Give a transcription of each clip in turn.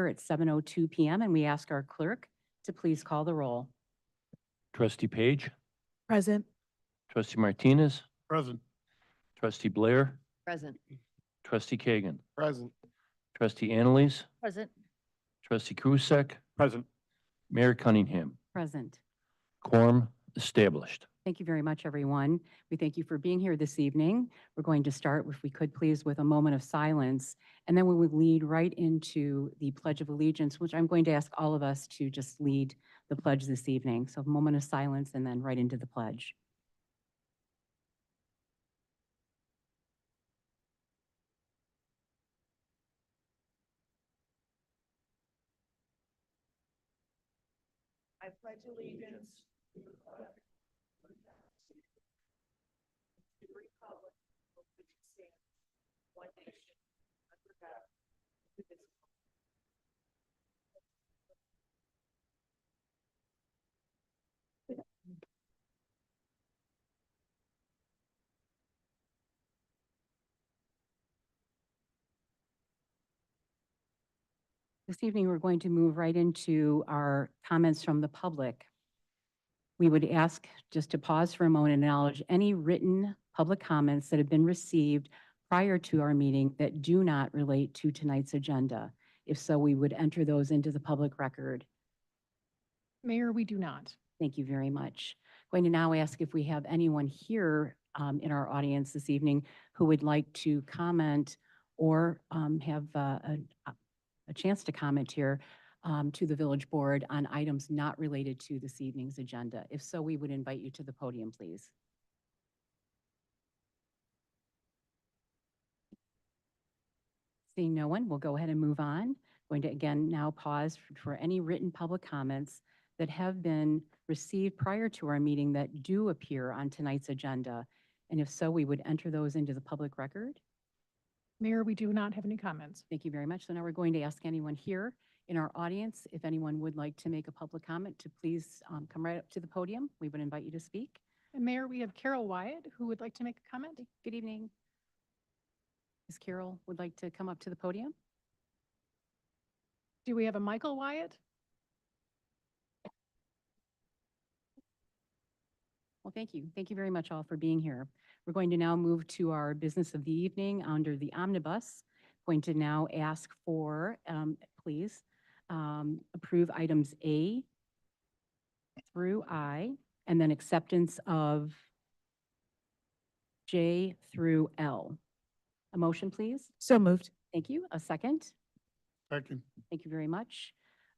order at 7:02 PM, and we ask our clerk to please call the roll. Trustee Page, Present. Trustee Martinez, Present. Trustee Blair, Present. Trustee Kagan, Present. Trustee Annalise, Present. Trustee Krusek, Present. Mayor Cunningham. Present. Quorum established. Thank you very much, everyone. We thank you for being here this evening. We're going to start, if we could please, with a moment of silence, and then we would lead right into the Pledge of Allegiance, which I'm going to ask all of us to just lead the pledge this evening. So a moment of silence and then right into the pledge. I pledge allegiance to the flag of the republic for which it stands, one nation, under God, indivisible. This evening, we're going to move right into our comments from the public. We would ask just to pause for a moment and acknowledge any written public comments that have been received prior to our meeting that do not relate to tonight's agenda. If so, we would enter those into the public record. Mayor, we do not. Thank you very much. Going to now ask if we have anyone here in our audience this evening who would like to comment or have a chance to comment here to the village board on items not related to this evening's agenda. If so, we would invite you to the podium, please. Seeing no one, we'll go ahead and move on. Going to again now pause for any written public comments that have been received prior to our meeting that do appear on tonight's agenda. And if so, we would enter those into the public record. Mayor, we do not have any comments. Thank you very much. So now we're going to ask anyone here in our audience, if anyone would like to make a public comment, to please come right up to the podium. We would invite you to speak. And Mayor, we have Carol Wyatt, who would like to make a comment. Good evening. Ms. Carol would like to come up to the podium. Do we have a Michael Wyatt? Well, thank you. Thank you very much all for being here. We're going to now move to our business of the evening under the omnibus. Going to now ask for, please, approve items A through I, and then acceptance of J through L. A motion, please. So moved. Thank you. A second. Second. Thank you very much.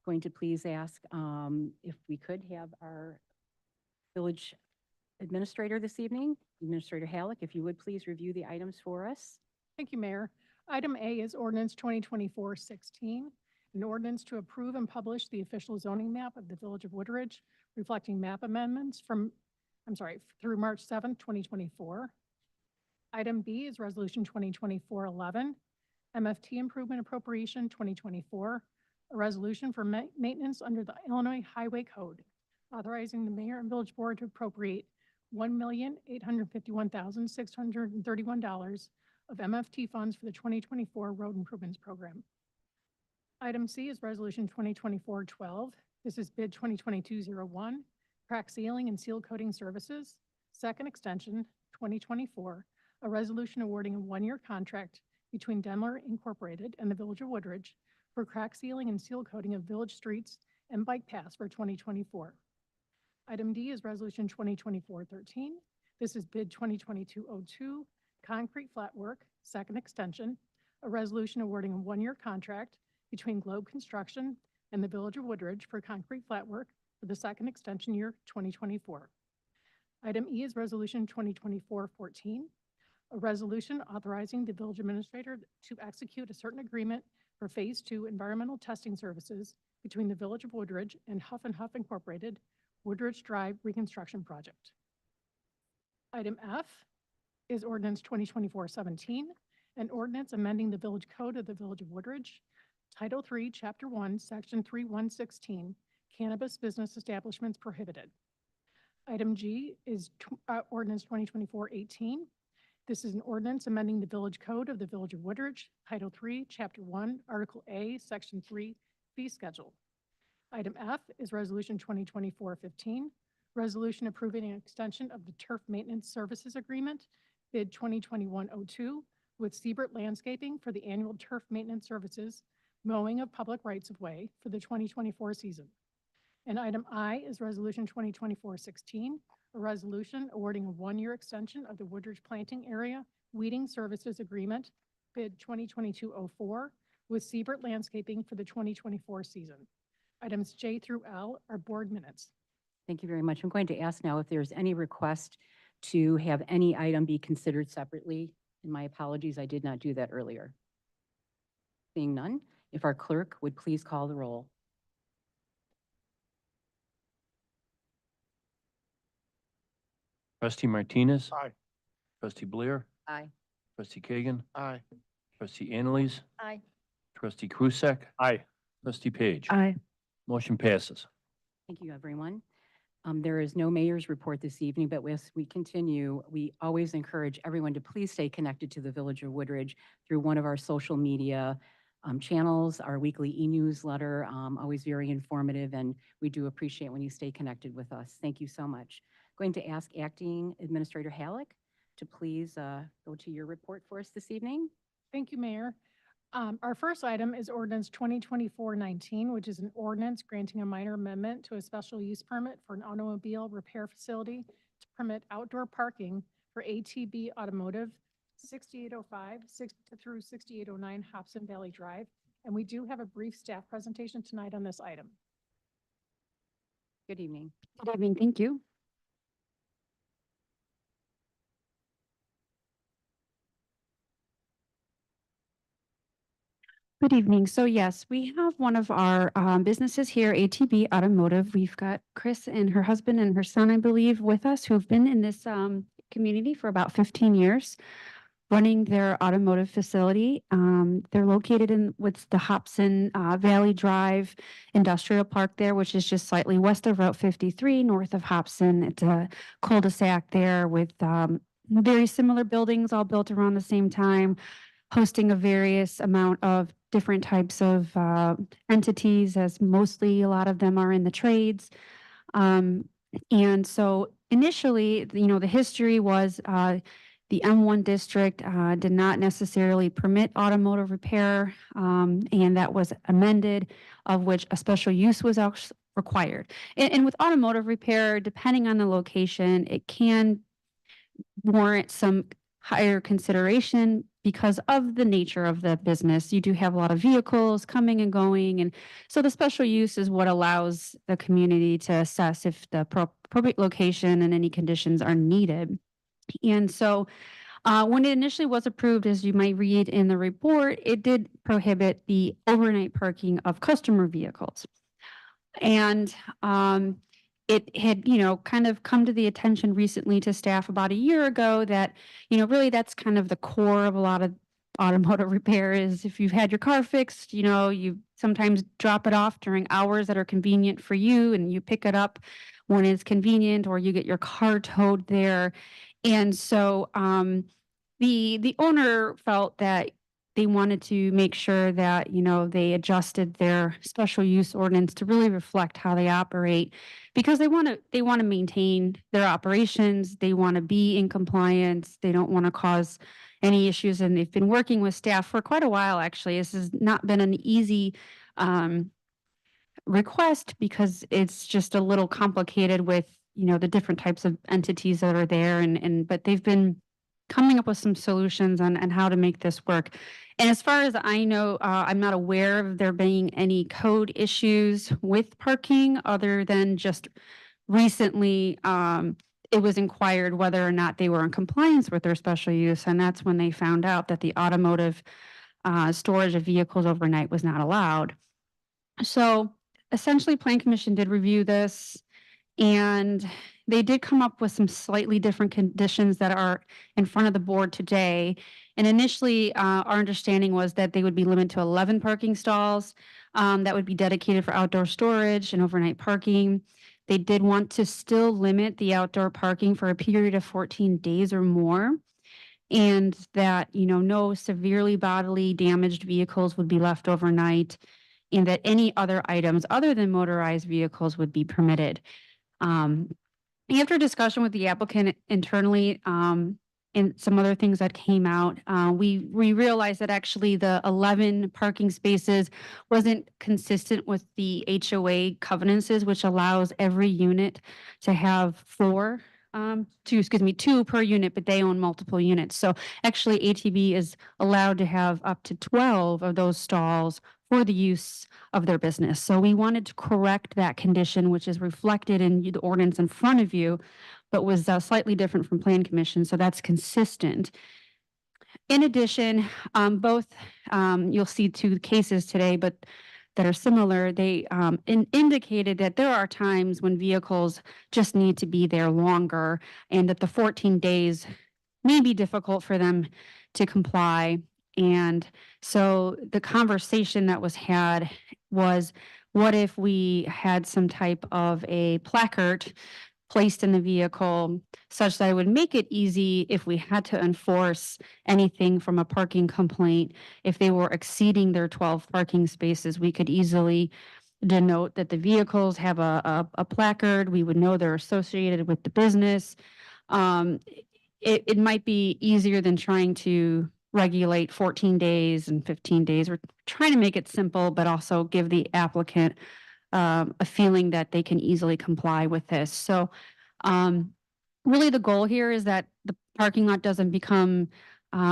Going to please ask if we could have our village administrator this evening, Administrator Halleck, if you would please review the items for us. Thank you, Mayor. Item A is ordinance 2024-16, an ordinance to approve and publish the official zoning map of the Village of Woodridge, reflecting map amendments through March 7th, 2024. Item B is resolution 2024-11, MFT improvement appropriation 2024, a resolution for maintenance under the Illinois Highway Code, authorizing the mayor and village board to appropriate $1,851,631 of MFT funds for the 2024 road improvements program. Item C is resolution 2024-12. This is bid 2022-01, crack sealing and seal coating services, second extension 2024, a resolution awarding a one-year contract between Denler Incorporated and the Village of Woodridge for crack sealing and seal coating of village streets and bike paths for 2024. Item D is resolution 2024-13. This is bid 2022-02, concrete flat work, second extension, a resolution awarding a one-year contract between Globe Construction and the Village of Woodridge for concrete flat work for the second extension year 2024. Item E is resolution 2024-14, a resolution authorizing the village administrator to execute a certain agreement for Phase 2 environmental testing services between the Village of Woodridge and Huff and Huff Incorporated Woodridge Drive Reconstruction Project. Item F is ordinance 2024-17, an ordinance amending the village code of the Village of Woodridge, Title 3, Chapter 1, Section 3116, Cannabis Business Establishments Prohibited. Item G is ordinance 2024-18. This is an ordinance amending the village code of the Village of Woodridge, Title 3, Chapter 1, Article A, Section 3, fee schedule. Item F is Resolution 2024-15, resolution approving an extension of the turf maintenance services agreement, bid 2021-02, with Siebert Landscaping for the annual turf maintenance services, mowing of public rights-of-way for the 2024 season. And item I is Resolution 2024-16, a resolution awarding a one-year extension of the Woodridge Planting Area Weeding Services Agreement, bid 2022-04, with Siebert Landscaping for the 2024 season. Items J through L are board minutes. Thank you very much. I'm going to ask now if there's any request to have any item be considered separately. And my apologies, I did not do that earlier. Seeing none, if our clerk would please call the roll. Trustee Martinez. Aye. Trustee Blair. Aye. Trustee Kagan. Aye. Trustee Annalise. Aye. Trustee Krusek. Aye. Trustee Page. Aye. Motion passes. Thank you, everyone. There is no mayor's report this evening, but as we continue, we always encourage everyone to please stay connected to the Village of Woodridge through one of our social media channels, our weekly e-newsletter, always very informative, and we do appreciate when you stay connected with us. Thank you so much. Going to ask Acting Administrator Halleck to please go to your report for us this evening. Thank you, Mayor. Our first item is ordinance 2024-19, which is an ordinance granting a minor amendment to a special use permit for an automobile repair facility to permit outdoor parking for ATB Automotive, 6805 through 6809 Hobson Valley Drive. And we do have a brief staff presentation tonight on this item. Good evening. Good evening, thank you. Good evening. So yes, we have one of our businesses here, ATB Automotive. We've got Chris and her husband and her son, I believe, with us, who have been in this community for about 15 years, running their automotive facility. They're located in what's the Hobson Valley Drive Industrial Park there, which is just slightly west of Route 53, north of Hobson. It's a cul-de-sac there with very similar buildings all built around the same time, hosting a various amount of different types of entities, as mostly a lot of them are in the trades. And so initially, the history was the M1 district did not necessarily permit automotive repair, and that was amended, of which a special use was required. And with automotive repair, depending on the location, it can warrant some higher consideration because of the nature of the business. You do have a lot of vehicles coming and going. And so the special use is what allows the community to assess if the appropriate location and any conditions are needed. And so when it initially was approved, as you might read in the report, it did prohibit the overnight parking of customer vehicles. And it had, kind of come to the attention recently to staff about a year ago that, really that's kind of the core of a lot of automotive repair is if you've had your car fixed, you sometimes drop it off during hours that are convenient for you and you pick it up when it's convenient, or you get your car towed there. And so the owner felt that they wanted to make sure that, they adjusted their special use ordinance to really reflect how they operate, because they want to maintain their operations. They want to be in compliance. They don't want to cause any issues. And they've been working with staff for quite a while, actually. This has not been an easy request because it's just a little complicated with, the different types of entities that are there. But they've been coming up with some solutions on how to make this work. And as far as I know, I'm not aware of there being any code issues with parking other than just recently it was inquired whether or not they were in compliance with their special use. And that's when they found out that the automotive storage of vehicles overnight was not allowed. So essentially, Plan Commission did review this, and they did come up with some slightly different conditions that are in front of the board today. And initially, our understanding was that they would be limited to 11 parking stalls that would be dedicated for outdoor storage and overnight parking. They did want to still limit the outdoor parking for a period of 14 days or more, and that, no severely bodily damaged vehicles would be left overnight. and that any other items other than motorized vehicles would be permitted. After discussion with the applicant internally, and some other things that came out, we realized that actually the 11 parking spaces wasn't consistent with the HOA covenants, which allows every unit to have two per unit, but they own multiple units. So actually ATB is allowed to have up to 12 of those stalls for the use of their business. So we wanted to correct that condition, which is reflected in the ordinance in front of you, but was slightly different from Plan Commission. So that's consistent. In addition, both, you'll see two cases today, but that are similar, they indicated that there are times when vehicles just need to be there longer and that the 14 days may be difficult for them to comply. And so the conversation that was had was, what if we had some type of a placard placed in the vehicle such that it would make it easy if we had to enforce anything from a parking complaint. If they were exceeding their 12 parking spaces, we could easily denote that the vehicles have a placard. We would know they're associated with the business. It might be easier than trying to regulate 14 days and 15 days. We're trying to make it simple, but also give the applicant a feeling that they can easily comply with this. So really the goal here is that the parking lot doesn't become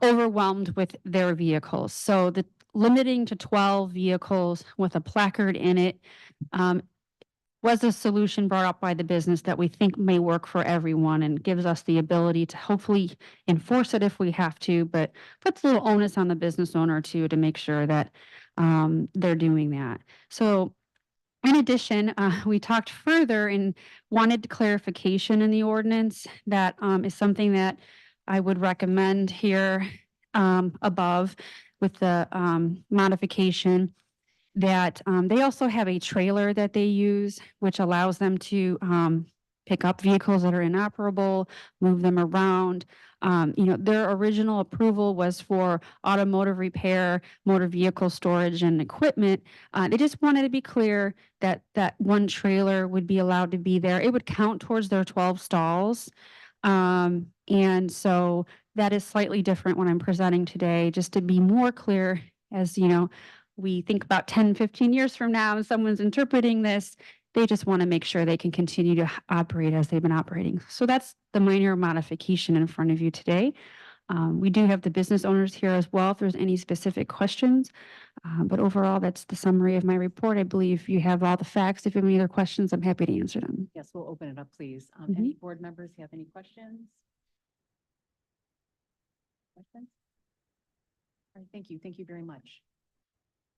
overwhelmed with their vehicles. So the limiting to 12 vehicles with a placard in it was a solution brought up by the business that we think may work for everyone and gives us the ability to hopefully enforce it if we have to, but puts a little onus on the business owner too, to make sure that they're doing that. So in addition, we talked further and wanted clarification in the ordinance. That is something that I would recommend here above with the modification, that they also have a trailer that they use, which allows them to pick up vehicles that are inoperable, move them around. Their original approval was for automotive repair, motor vehicle storage, and equipment. They just wanted to be clear that that one trailer would be allowed to be there. It would count towards their 12 stalls. And so that is slightly different when I'm presenting today, just to be more clear. As we think about 10, 15 years from now, and someone's interpreting this, they just want to make sure they can continue to operate as they've been operating. So that's the minor modification in front of you today. We do have the business owners here as well if there's any specific questions. But overall, that's the summary of my report. I believe you have all the facts. If you have any other questions, I'm happy to answer them. Yes, we'll open it up, please. Any board members have any questions? Questions? All right, thank you. Thank you very much.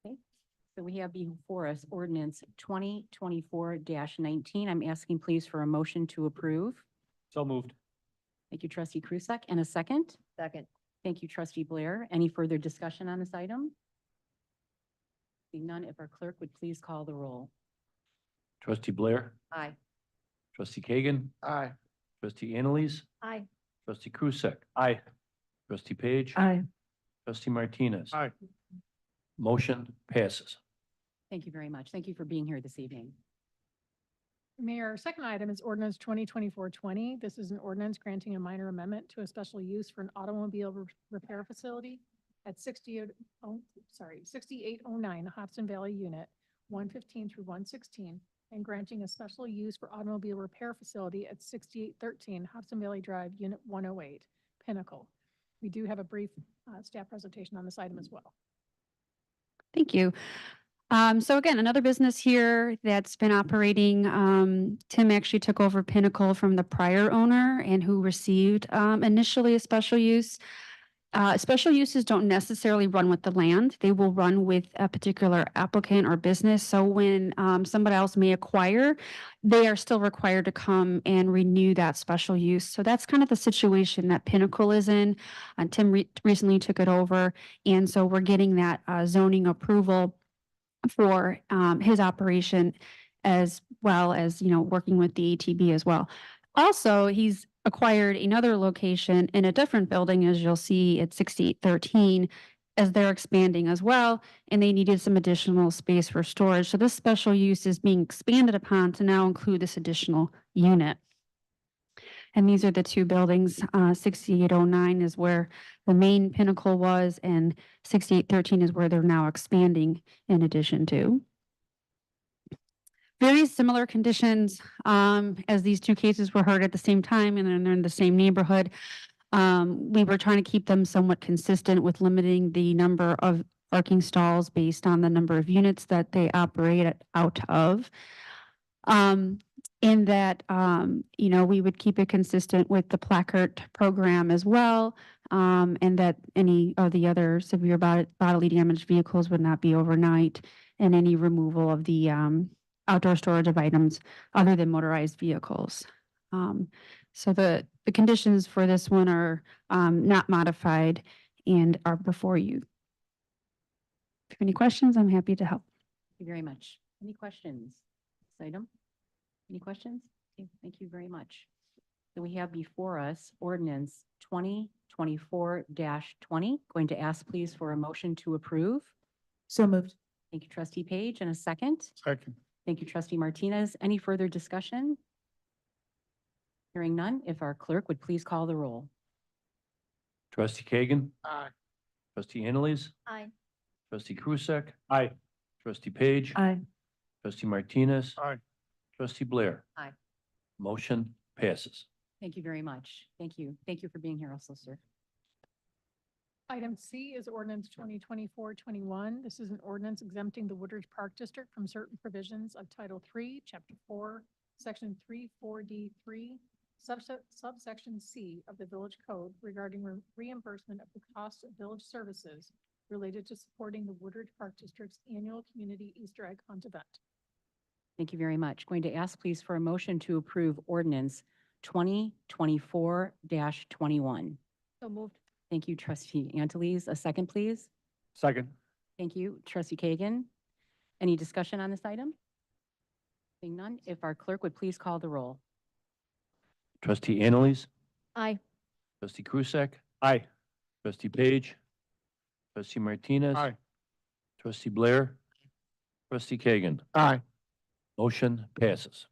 Okay, so we have before us ordinance 2024-19. I'm asking please for a motion to approve. So moved. Thank you, trustee Krusek. And a second? Second. Thank you, trustee Blair. Any further discussion on this item? Seeing none, if our clerk would please call the roll. Trustee Blair, Aye. trustee Kagan, Aye. trustee Annalise, Aye. trustee Krusek. Aye. Trustee Page. Aye. Trustee Martinez. Aye. Motion passes. Thank you very much. Thank you for being here this evening. Mayor, our second item is ordinance 2024-20. This is an ordinance granting a minor amendment to a special use for an automobile repair facility at 6809 Hobson Valley Unit 115 through 116, and granting a special use for automobile repair facility at 6813 Hobson Valley Drive, Unit 108, Pinnacle. We do have a brief staff presentation on this item as well. Thank you. So again, another business here that's been operating. Tim actually took over Pinnacle from the prior owner and who received initially a special use. Special uses don't necessarily run with the land. They will run with a particular applicant or business. So when somebody else may acquire, they are still required to come and renew that special use. So that's kind of the situation that Pinnacle is in. Tim recently took it over. And so we're getting that zoning approval for his operation, as well as, working with the ATB as well. Also, he's acquired another location in a different building, as you'll see at 6813, as they're expanding as well, and they needed some additional space for storage. So this special use is being expanded upon to now include this additional unit. And these are the two buildings. 6809 is where the main Pinnacle was, and 6813 is where they're now expanding in addition to. Very similar conditions as these two cases were heard at the same time, and then they're in the same neighborhood. We were trying to keep them somewhat consistent with limiting the number of parking stalls based on the number of units that they operate out of. In that, we would keep it consistent with the placard program as well, and that any of the other severe bodily damaged vehicles would not be overnight, and any removal of the outdoor storage of items other than motorized vehicles. So the conditions for this one are not modified and are before you. If you have any questions, I'm happy to help. Thank you very much. Any questions? This item? Any questions? Okay, thank you very much. So we have before us ordinance 2024-20. Going to ask please for a motion to approve. So moved. Thank you, trustee Page, and a second. Second. Thank you, trustee Martinez. Any further discussion? Hearing none, if our clerk would please call the roll. Trustee Kagan. Aye. Trustee Annalise. Aye. Trustee Krusek. Aye. Trustee Page. Aye. Trustee Martinez. Aye. Trustee Blair. Aye. Motion passes. Thank you very much. Thank you. Thank you for being here also, sir. Item C is ordinance 2024-21. This is an ordinance exempting the Woodridge Park District from certain provisions of Title III, Chapter 4, Section 34D3, subsection C of the Village Code regarding reimbursement of the cost of village services related to supporting the Woodridge Park District's annual community Easter egg hunt event. Thank you very much. Going to ask please for a motion to approve ordinance 2024-21. So moved. Thank you, trustee Antilles. A second, please. Second. Thank you, trustee Kagan. Any discussion on this item? Seeing none, if our clerk would please call the roll. Trustee Annalise. Aye. Trustee Krusek. Aye. Trustee Page. Trustee Martinez. Aye. Trustee Blair. Trustee Kagan. Aye. Motion passes.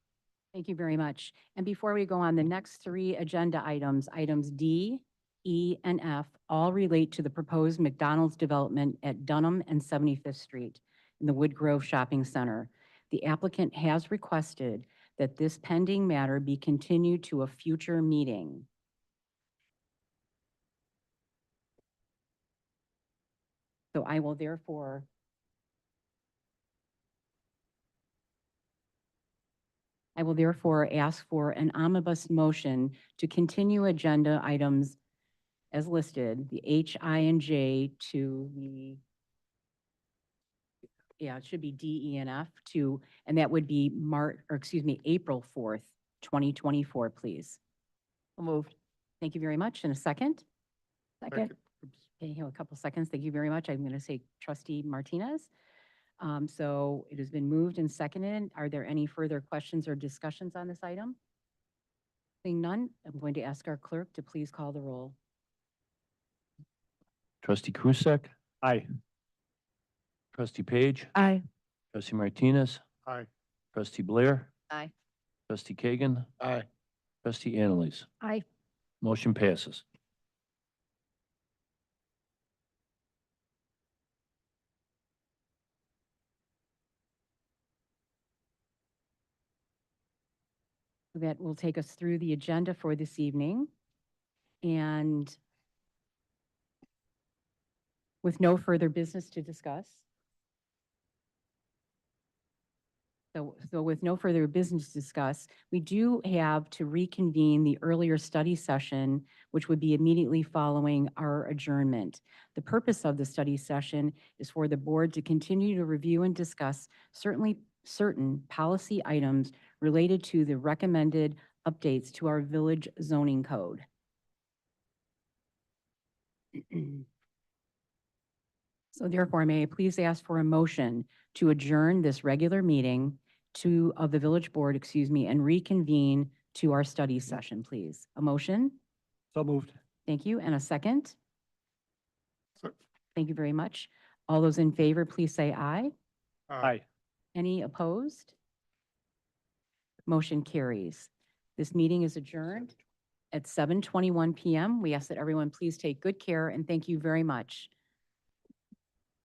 Thank you very much. And before we go on, the next three agenda items, items D, E, and F, all relate to the proposed McDonald's development at Dunham and 75th Street in the Woodgrove Shopping Center. The applicant has requested that this pending matter be continued to a future meeting. So I will therefore ask for an omnibus motion to continue agenda items as listed, the H, I, and J to the, it should be D, E, and F to, and that would be April 4th, 2024, please. Moved. Thank you very much. And a second? Second. Okay, a couple seconds. Thank you very much. I'm going to say trustee Martinez. So it has been moved and seconded. Are there any further questions or discussions on this item? Seeing none, I'm going to ask our clerk to please call the roll. Trustee Krusek. Aye. Trustee Page. Aye. Trustee Martinez. Aye. Trustee Blair. Aye. Trustee Kagan. Aye. Trustee Annalise. Aye. Motion passes. That will take us through the agenda for this evening. And with no further business to discuss. So with no further business to discuss, we do have to reconvene the earlier study session, which would be immediately following our adjournment. The purpose of the study session is for the board to continue to review and discuss certain policy items related to the recommended updates to our village zoning code. So therefore, may I please ask for a motion to adjourn this regular meeting of the village board, and reconvene to our study session, please. A motion? So moved. Thank you. And a second? Thank you very much. All those in favor, please say aye. Aye. Any opposed? Motion carries. This meeting is adjourned at 7:21 PM. We ask that everyone please take good care and thank you very much.